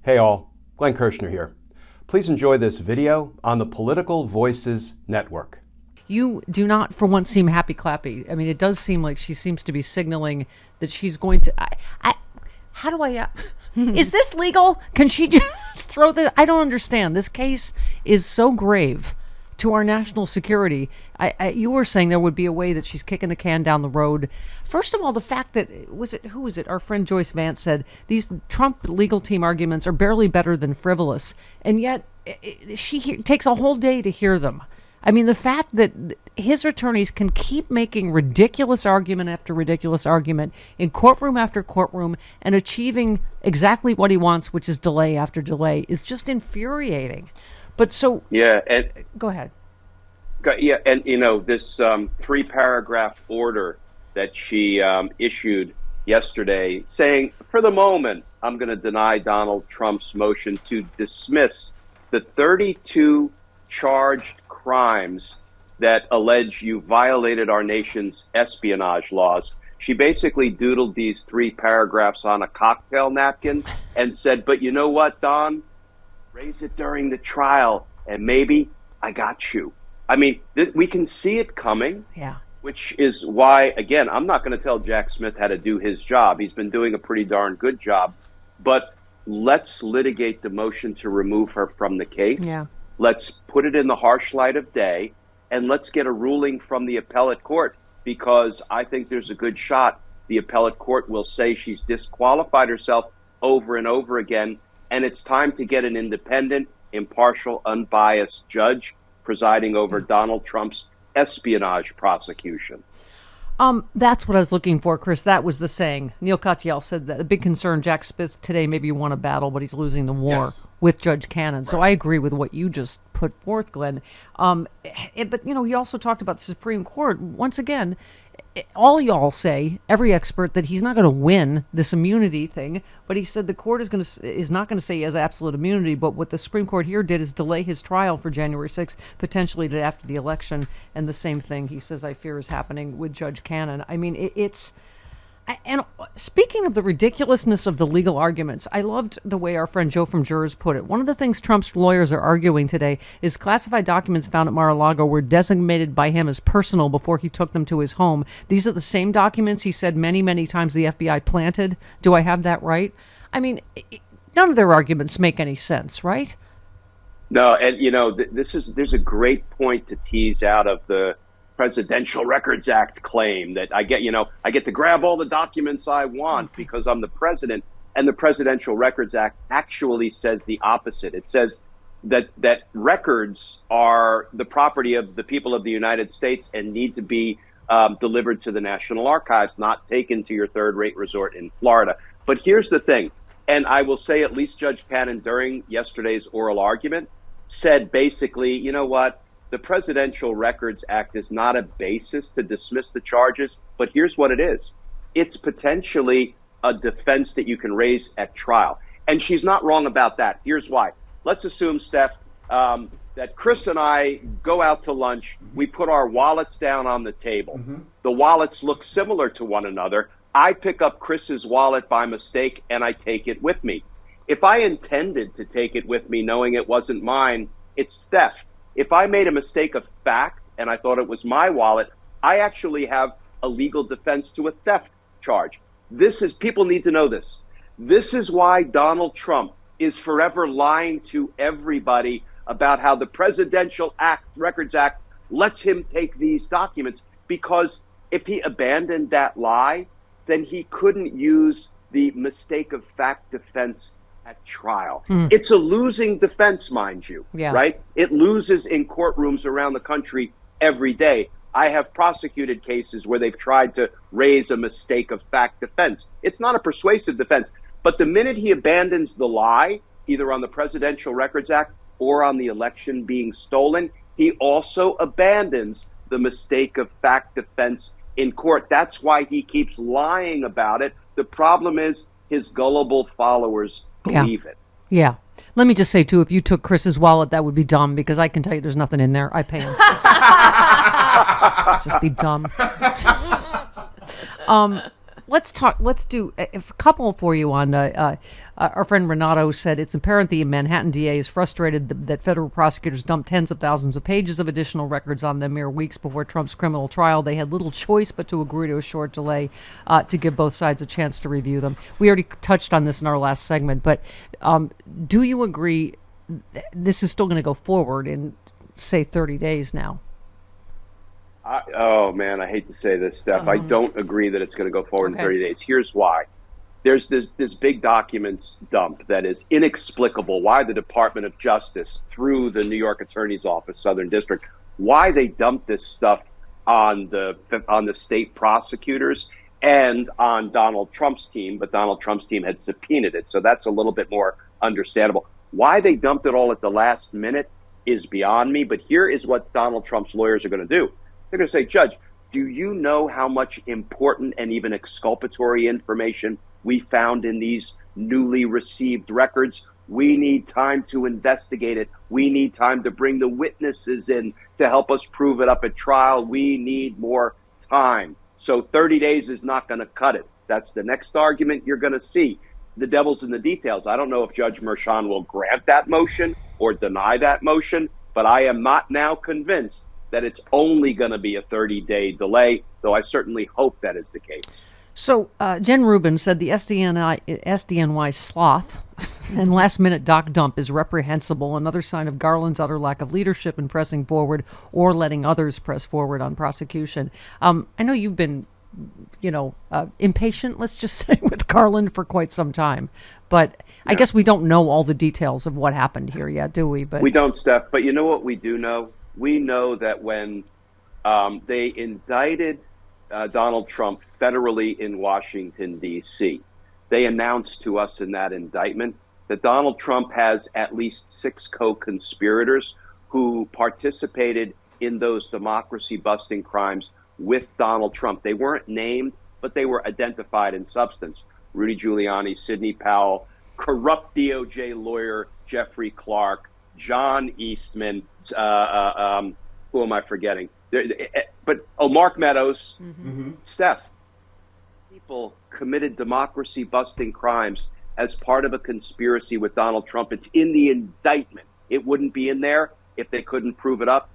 Hey all, Glenn Kirshner here. Please enjoy this video on the Political Voices Network. You do not for once seem happy clappy. I mean, it does seem like she seems to be signaling that she's going to... how do I... is this legal? Can she just throw the... I don't understand. This case is so grave to our national security. You were saying there would be a way that she's kicking the can down the road. First of all, the fact that, who was it? Our friend Joyce Vance said, these Trump legal team arguments are barely better than frivolous. And yet, she takes a whole day to hear them. I mean, the fact that his attorneys can keep making ridiculous argument after ridiculous argument in courtroom after courtroom and achieving exactly what he wants, which is delay after delay, is just infuriating. But so... Yeah, and... Go ahead. Yeah, and, you know, this 3-paragraph order that she issued yesterday saying, for the moment, I'm going to deny Donald Trump's motion to dismiss the 32 charged crimes that allege you violated our nation's espionage laws. She basically doodled these 3 paragraphs on a cocktail napkin and said, but you know what, Don? Raise it during the trial, and maybe I got you. I mean, we can see it coming, which is why, again, I'm not going to tell Jack Smith how to do his job. He's been doing a pretty darn good job. But let's litigate the motion to remove her from the case. Yeah. Let's put it in the harsh light of day, and let's get a ruling from the appellate court, because I think there's a good shot the appellate court will say she's disqualified herself over and over again, and it's time to get an independent, impartial, unbiased judge presiding over Donald Trump's espionage prosecution. That's what I was looking for, Chris. That was the saying. Neil Katyal said that the big concern, Jack Smith today maybe won a battle, but he's losing the war with Judge Cannon. Right. So I agree with what you just put forth, Glenn. But, you know, he also talked about the Supreme Court. Once again, all y'all say, every expert, that he's not going to win this immunity thing, but he said the court is not going to say he has absolute immunity, but what the Supreme Court here did is delay his trial for January 6th, potentially to after the election, and the same thing he says I fear is happening with Judge Cannon. I mean, and speaking of the ridiculousness of the legal arguments, I loved the way our friend Joe from Jurors put it. One of the things Trump's lawyers are arguing today is classified documents found at Mar-a-Lago were designated by him as personal before he took them to his home. These are the same documents he said many, many times the FBI planted. Do I have that right? I mean, none of their arguments make any sense, right? No, and, you know, there's a great point to tease out of the Presidential Records Act claim that I get to grab all the documents I want because I'm the president. And the Presidential Records Act actually says the opposite. It says that records are the property of the people of the United States and need to be delivered to the National Archives, not taken to your third-rate resort in Florida. But here's the thing, and I will say at least Judge Cannon during yesterday's oral argument said basically, you know what? The Presidential Records Act is not a basis to dismiss the charges, but here's what it is. It's potentially a defense that you can raise at trial. And she's not wrong about that. Here's why. Let's assume, Steph, that Chris and I go out to lunch. We put our wallets down on the table. Mm-hmm. The wallets look similar to one another. I pick up Chris's wallet by mistake, and I take it with me. If I intended to take it with me knowing it wasn't mine, it's theft. If I made a mistake of fact and I thought it was my wallet, I actually have a legal defense to a theft charge. People need to know this. This is why Donald Trump is forever lying to everybody about how the Presidential Records Act lets him take these documents, because if he abandoned that lie, then he couldn't use the mistake of fact defense at trial. It's a losing defense, mind you, right? It loses in courtrooms around the country every day. I have prosecuted cases where they've tried to raise a mistake of fact defense. It's not a persuasive defense, but the minute he abandons the lie, either on the Presidential Records Act or on the election being stolen, he also abandons the mistake of fact defense in court. That's why he keeps lying about it. The problem is his gullible followers believe it. Yeah. Let me just say, too, if you took Chris's wallet, that would be dumb, because I can tell you there's nothing in there. I pay him. Just be dumb. let's talk. Let's do a couple for you on. Our friend Renato said it's apparent the Manhattan DA is frustrated that federal prosecutors dumped tens of thousands of pages of additional records on them mere weeks before Trump's criminal trial. They had little choice but to agree to a short delay to give both sides a chance to review them. We already touched on this in our last segment, but do you agree this is still going to go forward in, say, 30 days now? Oh, man, I hate to say this, Steph. I don't agree that it's going to go forward in 30 days. Here's why. There's this big documents dump that is inexplicable. Why the Department of Justice, through the New York Attorney's Office, Southern District, why they dumped this stuff on the state prosecutors and on Donald Trump's team, but Donald Trump's team had subpoenaed it. So that's a little bit more understandable. Why they dumped it all at the last minute is beyond me. But here is what Donald Trump's lawyers are going to do. They're going to say, Judge, do you know how much important and even exculpatory information we found in these newly received records? We need time to investigate it. We need time to bring the witnesses in to help us prove it up at trial. We need more time. So 30 days is not going to cut it. That's the next argument you're going to see. The devil's in the details. I don't know if Judge Merchan will grant that motion or deny that motion, but I am not now convinced that it's only going to be a 30-day delay, though I certainly hope that is the case. So Jen Rubin said the SDNY sloth and last-minute doc dump is reprehensible, another sign of Garland's utter lack of leadership in pressing forward or letting others press forward on prosecution. I know you've been, impatient, let's just say, with Garland for quite some time, but yeah. I guess we don't know all the details of what happened here yet, do we? But we don't, Steph, but you know what we do know? We know that when they indicted Donald Trump federally in Washington, D.C., they announced to us in that indictment that Donald Trump has at least 6 co-conspirators who participated in those democracy-busting crimes with Donald Trump. They weren't named, but they were identified in substance. Rudy Giuliani, Sidney Powell, corrupt DOJ lawyer Jeffrey Clark, John Eastman, who am I forgetting? Mark Meadows, Steph. People committed democracy-busting crimes as part of a conspiracy with Donald Trump. It's in the indictment. It wouldn't be in there if they couldn't prove it up.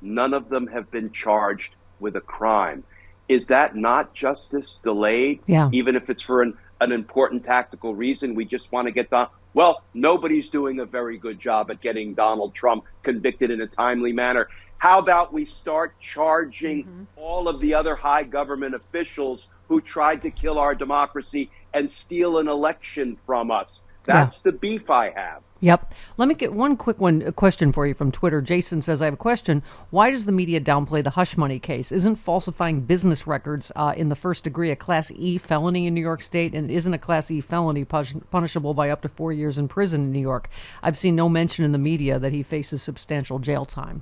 None of them have been charged with a crime. Is that not justice delayed? Yeah. Even if it's for an important tactical reason, we just want to get done. Well, nobody's doing a very good job at getting Donald Trump convicted in a timely manner. How about we start charging all of the other high government officials who tried to kill our democracy and steal an election from us? That's the beef I have. Yep. Let me get one quick question for you from Twitter. Jason says, I have a question. Why does the media downplay the hush money case? Isn't falsifying business records in the first degree a Class E felony in New York State? And isn't a Class E felony punishable by up to 4 years in prison in New York? I've seen no mention in the media that he faces substantial jail time.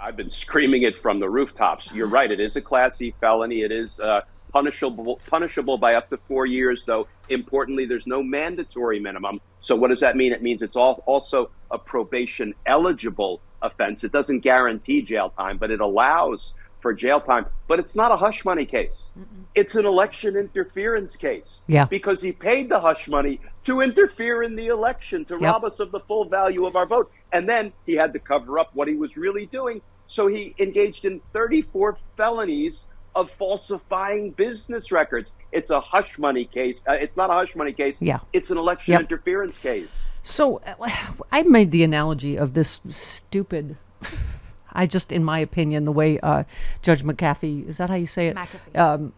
I've been screaming it from the rooftops. You're right. It is a Class E felony. It is punishable by up to 4 years, though. Importantly, there's no mandatory minimum. So what does that mean? It means it's also a probation eligible offense. It doesn't guarantee jail time, but it allows for jail time. But it's not a hush money case. It's an election interference case. Yeah. Because he paid the hush money to interfere in the election, to rob us of the full value of our vote. And then he had to cover up what he was really doing. So he engaged in 34 felonies of falsifying business records. It's a hush money case. It's not a hush money case. Yeah. It's an election interference case. So I made the analogy of this stupid, in my opinion, the way Judge McAfee, is that how you say it? McAfee.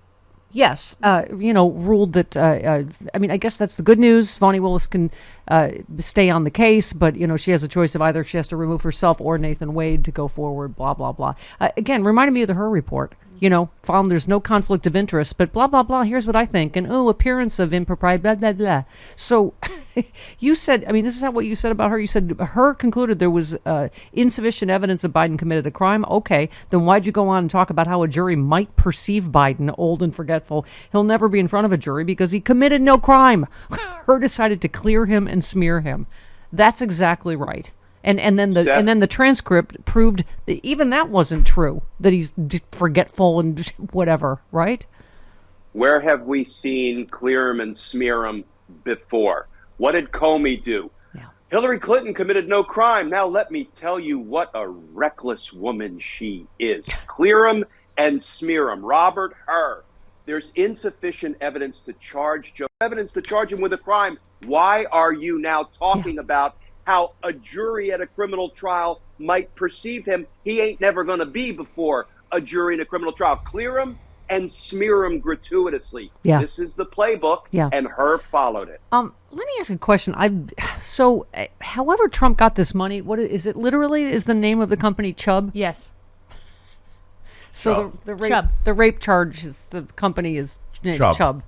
Yes, ruled that, I guess that's the good news. Vonnie Willis can stay on the case, but, she has a choice of either she has to remove herself or Nathan Wade to go forward, blah, blah, blah. Again, reminded me of the Her report. Found there's no conflict of interest, but blah, blah, blah, here's what I think. And, appearance of impropriety, blah, blah, blah. So you said, this is what you said about her. You said Her concluded there was insufficient evidence that Biden committed a crime. Okay, then why'd you go on and talk about how a jury might perceive Biden old and forgetful? He'll never be in front of a jury because he committed no crime. Her decided to clear him and smear him. That's exactly right. And then the transcript proved that even that wasn't true, that he's forgetful and whatever, right? Where have we seen clear 'em and smear 'em before? What did Comey do? Yeah. Hillary Clinton committed no crime. Now let me tell you what a reckless woman she is. Clear 'em and smear 'em. Robert Hur. There's insufficient evidence to charge him with a crime. Why are you now talking about how a jury at a criminal trial might perceive him? He ain't never going to be before a jury in a criminal trial. Clear him and smear him gratuitously. Yeah. This is the playbook, and Hur followed it. Let me ask a question. However Trump got this money, what is it? Literally, is the name of the company Chubb? Yes. So Chubb. the rape charge is the company is Chubb.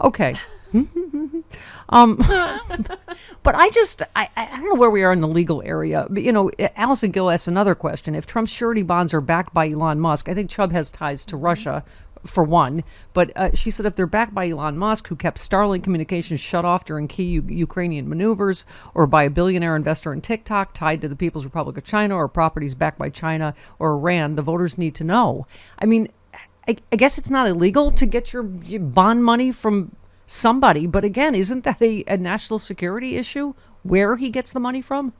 Okay. But I don't know where we are in the legal area. But, Allison Gill asked another question. If Trump's surety bonds are backed by Elon Musk, I think Chubb has ties to Russia, for one. But she said if they're backed by Elon Musk, who kept Starlink communications shut off during key Ukrainian maneuvers, or by a billionaire investor in TikTok tied to the People's Republic of China, or properties backed by China or Iran, the voters need to know. I mean, I guess it's not illegal to get your bond money from somebody, but again, isn't that a national security issue where he gets the money from?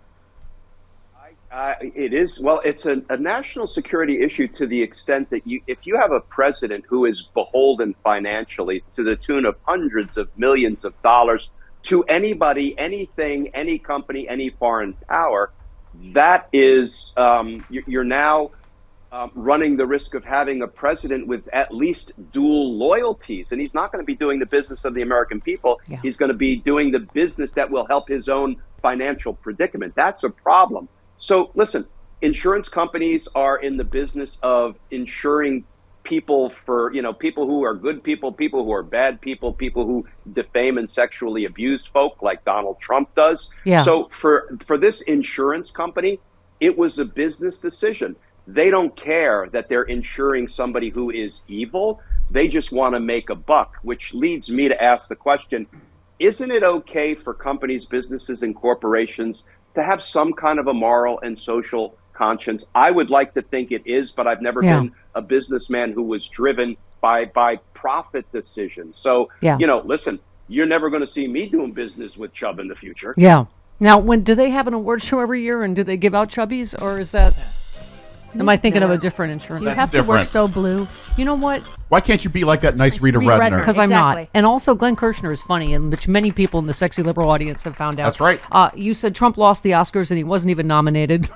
It is. Well, it's a national security issue to the extent that if you have a president who is beholden financially to the tune of hundreds of millions of dollars to anybody, anything, any company, any foreign power, that is, you're now running the risk of having a president with at least dual loyalties. And he's not going to be doing the business of the American people. Yeah. He's going to be doing the business that will help his own financial predicament. That's a problem. So listen, insurance companies are in the business of insuring people for, people who are good people who are bad people who defame and sexually abuse folk like Donald Trump does. Yeah. So for this insurance company, it was a business decision. They don't care that they're insuring somebody who is evil. They just want to make a buck, which leads me to ask the question, isn't it okay for companies, businesses, and corporations to have some kind of a moral and social conscience? I would like to think it is, but I've never been a businessman who was driven by profit decisions. So, listen, you're never going to see me doing business with Chubb in the future. Yeah. Now, do they have an award show every year, and do they give out Chubbies, or is that... Am I thinking of a different insurance? You have to work so blue. You know what? Why can't you be like that nice Rita Redner? Because I'm not. And also, Glenn Kirshner is funny, and which many people in the sexy liberal audience have found out. That's right. You said Trump lost the Oscars and he wasn't even nominated.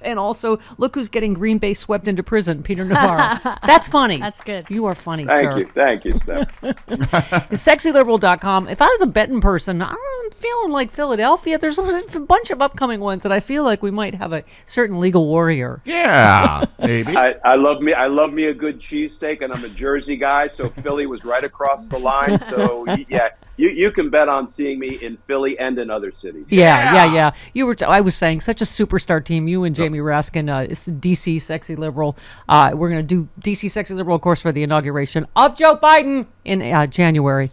And also, look who's getting Green Bay swept into prison, Peter Navarro. That's funny. That's good. You are funny, sir. Thank you, Steph. SexyLiberal.com. If I was a betting person, I'm feeling like Philadelphia. There's a bunch of upcoming ones that I feel like we might have a certain legal warrior. Yeah, maybe. I love me a good cheesesteak, and I'm a Jersey guy, so Philly was right across the line. So yeah, you can bet on seeing me in Philly and in other cities. Yeah. I was saying such a superstar team. You and Jamie Raskin, it's DC Sexy Liberal. We're going to do DC Sexy Liberal, of course, for the inauguration of Joe Biden in January.